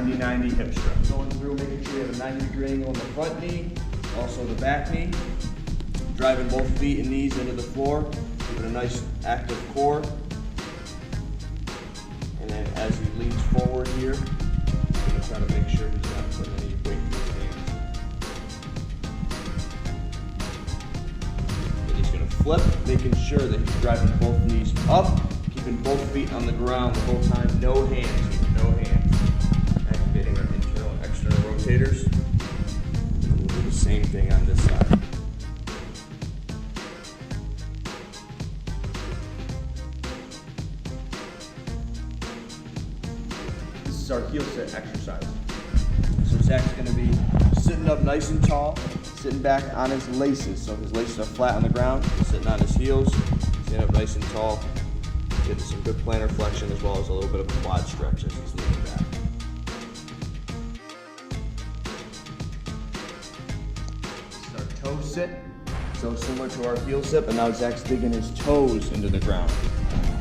90-90 hip stretch. Going through, making sure you have a 90-degree angle on the front knee, also the back knee. Driving both feet and knees into the floor, giving a nice active core. And then as he leans forward here, he's going to try to make sure he's not putting any weight in his hands. And he's going to flip, making sure that he's driving both knees up, keeping both feet on the ground the whole time. No hands here, no hands. Activating our internal and external rotators. And we'll do the same thing on this side. Our heel sit exercise. So Zach's going to be sitting up nice and tall, sitting back on his laces. So his laces are flat on the ground, sitting on his heels, sitting up nice and tall, getting some good plantar flexion as well as a little bit of a quad stretch as he's leaning back. This is our toe sit. So similar to our heel sit, but now Zach's digging his toes into the ground.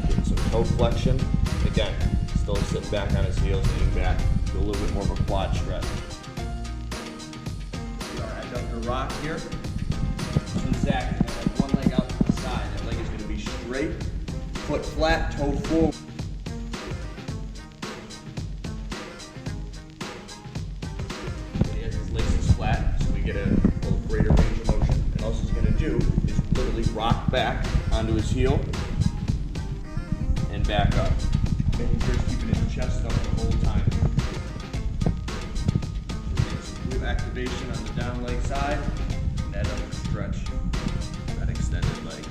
Getting some toe flexion. Again, still sitting back on his heels, leaning back, do a little bit more of a quad stretch. We are adductor rock here. So Zach is going to have one leg out to the side. That leg is going to be straight, foot flat, toe forward. He has his laces flat, so we get a little greater range of motion. And all he's going to do is literally rock back onto his heel and back up. Making sure he's keeping his chest up the whole time. So we're getting some glute activation on the down leg side, and that upper stretch, that extended leg.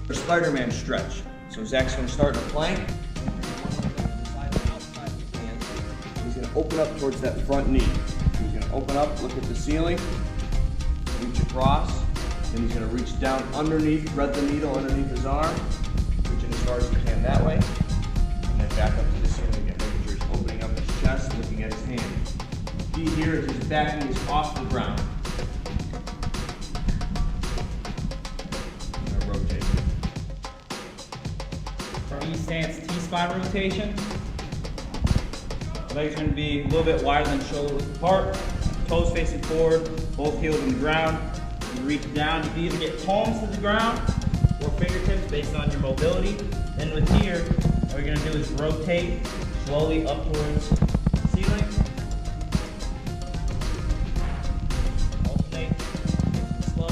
Our Spider-Man stretch. So Zach's going to start in a plank. He's going to open up towards that front knee. He's going to open up, look at the ceiling, reach across. Then he's going to reach down underneath, thread the needle underneath his arm, reaching as far as he can that way, and then back up to the ceiling again, making sure he's opening up his chest, looking at his hand. Key here is his back knee is off the ground. I'm going to rotate. Our E-stance T-spine rotation. Legs are going to be a little bit wider than shoulder width apart, toes facing forward, both heels on the ground. Reach down, you can either get palms to the ground or fingertips based on your mobility. Then with here, what we're going to do is rotate slowly up towards the ceiling. Alternate, slow.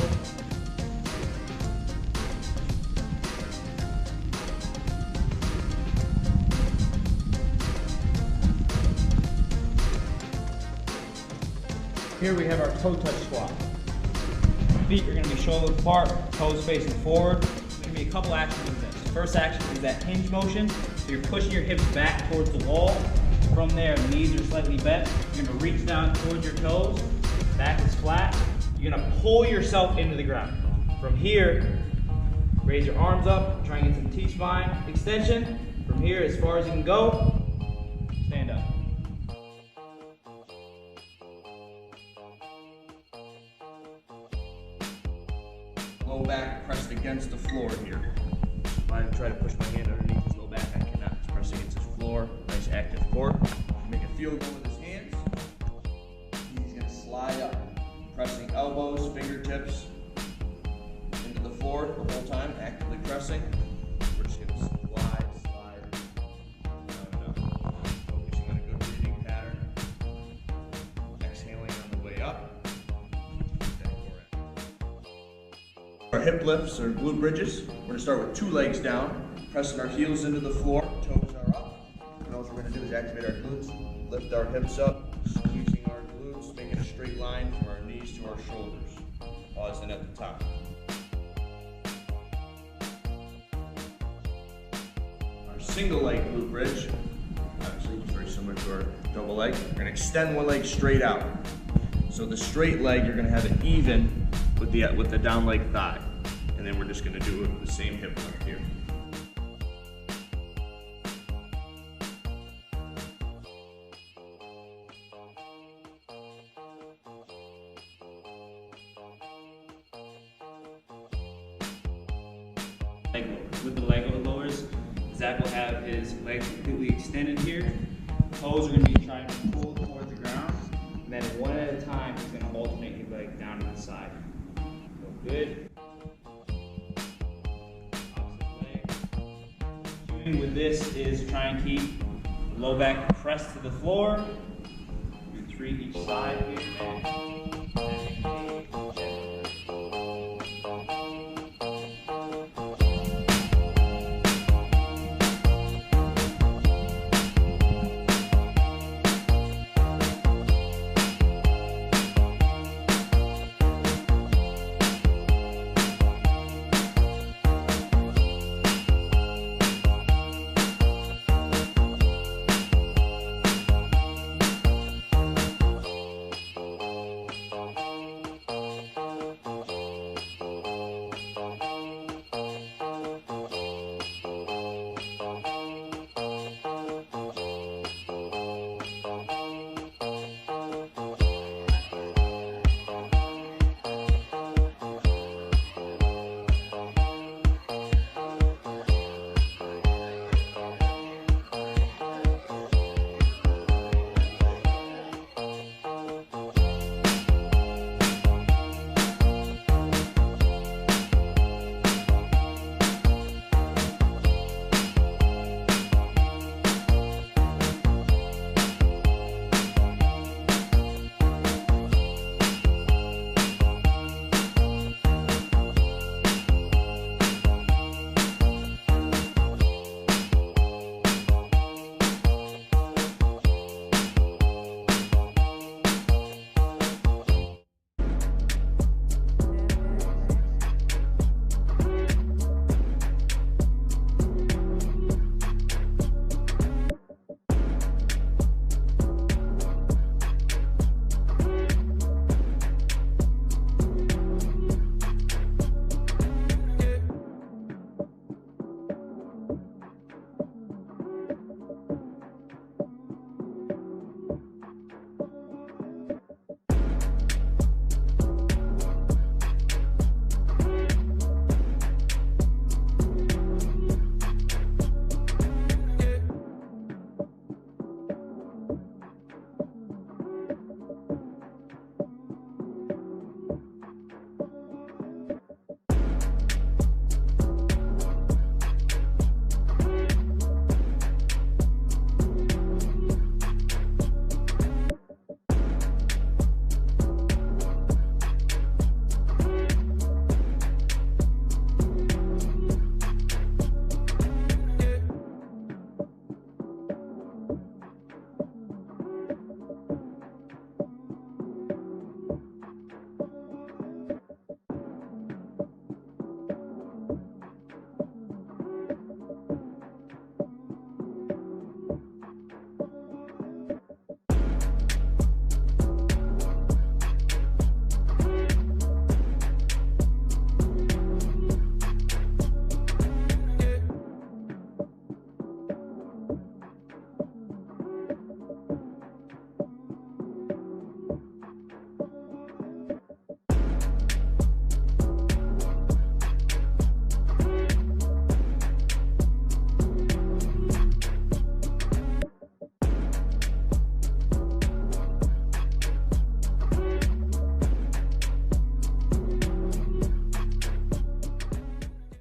Here we have our toe touch squat. Feet are going to be shoulder apart, toes facing forward. There's going to be a couple actions with this. First action is that hinge motion. So you're pushing your hips back towards the wall. From there, knees are slightly bent. You're going to reach down towards your toes. Back is flat. You're going to pull yourself into the ground. From here, raise your arms up. Try and get some T-spine extension. From here, as far as you can go, stand up. Low back pressed against the floor here. If I try to push my hand underneath his low back, I cannot. It's pressed against his floor. Nice active core. Make a field goal with his hands. He's going to slide up, pressing elbows, fingertips into the floor the whole time, actively pressing. We're just going to slide, down and up. Focusing on a good breathing pattern. Exhaling on the way up. Our hip lifts or glute bridges. We're going to start with 2 legs down, pressing our heels into the floor, toes are up. And all we're going to do is activate our glutes, lift our hips up, squeezing our glutes, making a straight line from our knees to our shoulders. Pausing at the top. Our single leg glute bridge, obviously very similar to our double leg. We're going to extend one leg straight out. So the straight leg, you're going to have it even with the down leg thigh. And then we're just going to do the same hip lift here. With the leg lowers, Zach will have his legs completely extended here. Toes are going to be trying to pull towards the ground. And then one at a time, he's going to alternate his leg down to the side. So good. Opposite leg. Doing with this is try and keep the low back pressed to the floor. Do 3 each side here.